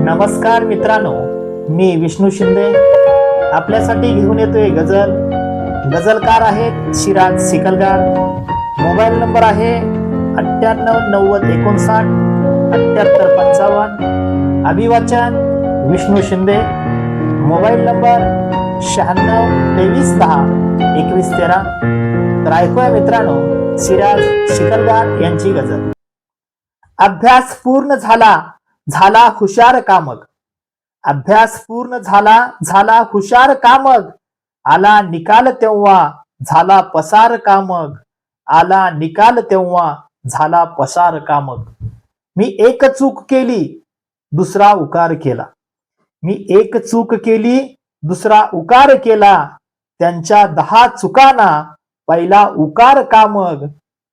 नमस्कार मित्रांनो, मी विष्णू शिंदे आपल्यासाठी घेऊन येतोय गझल. गझलकार आहेत शिराज सिकलगार. मोबाईल नंबर आहे 989059 7855. अभिवाचन विष्णू शिंदे. Mobile number 9623102113. तर ऐकूया मित्रांनो शिराज सिकलगार यांची गझल. अभ्यास पूर्ण झाला, झाला हुशार कामग. अभ्यास पूर्ण झाला, झाला हुशार कामग. आला निकाल तेव्हा झाला पसार कामग. आला निकाल तेव्हा झाला पसार कामग. मी एक चूक केली, दुसरा उकार केला. मी एक चूक केली, दुसरा उकार केला. त्यांच्या 10 चुकांना पहिला उकार कामग.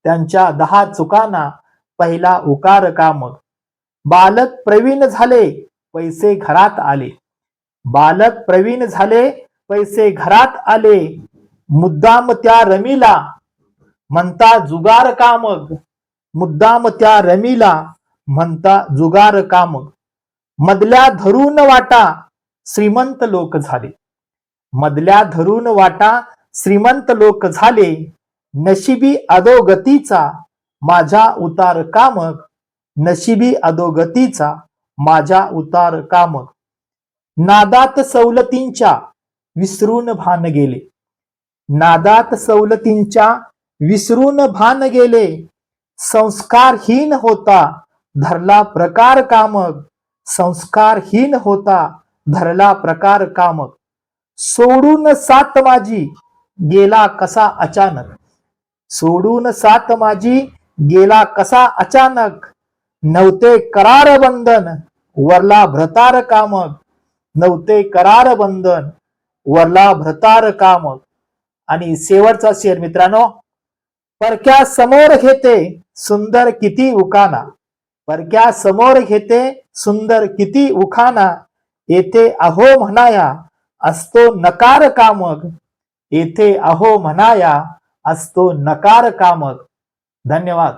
त्यांच्या 10 चुकांना पहिला उकार कामग. बालक प्रवीण झाले, पैसे घरात आले. बालक प्रवीण झाले, पैसे घरात आले. मुद्दाम त्या रमीला म्हणता जुगार कामग. मुद्दाम त्या रमीला म्हणता जुगार कामग. मधल्या धरून वाटा श्रीमंत लोक झाले. मधल्या धरून वाटा श्रीमंत लोक झाले. नशिबी अधोगतीचा माझा उतार कामग. नशिबी अधोगतीचा माझा उतार कामग. नादात सवलतींच्या विसरून भान गेले. नादात सवलतींच्या विसरून भान गेले. संस्कारहीन होता धरला प्रकार कामग. संस्कारहीन होता धरला प्रकार कामग. सोडून साथ माझी गेला कसा अचानक. सोडून साथ माझी गेला कसा अचानक. नव्हते करार बंधन वरला भ्रतार कामग. नव्हते करार बंधन वरला भ्रतार कामग. आणि शेवटचा शेर मित्रांनो. परक्या समोर घेते सुंदर किती उखाणा. परक्या समोर घेते सुंदर किती उखाणा. येथे अहो म्हणाया असतो नकार कामग. येथे अहो म्हणाया असतो नकार कामग. धन्यवाद.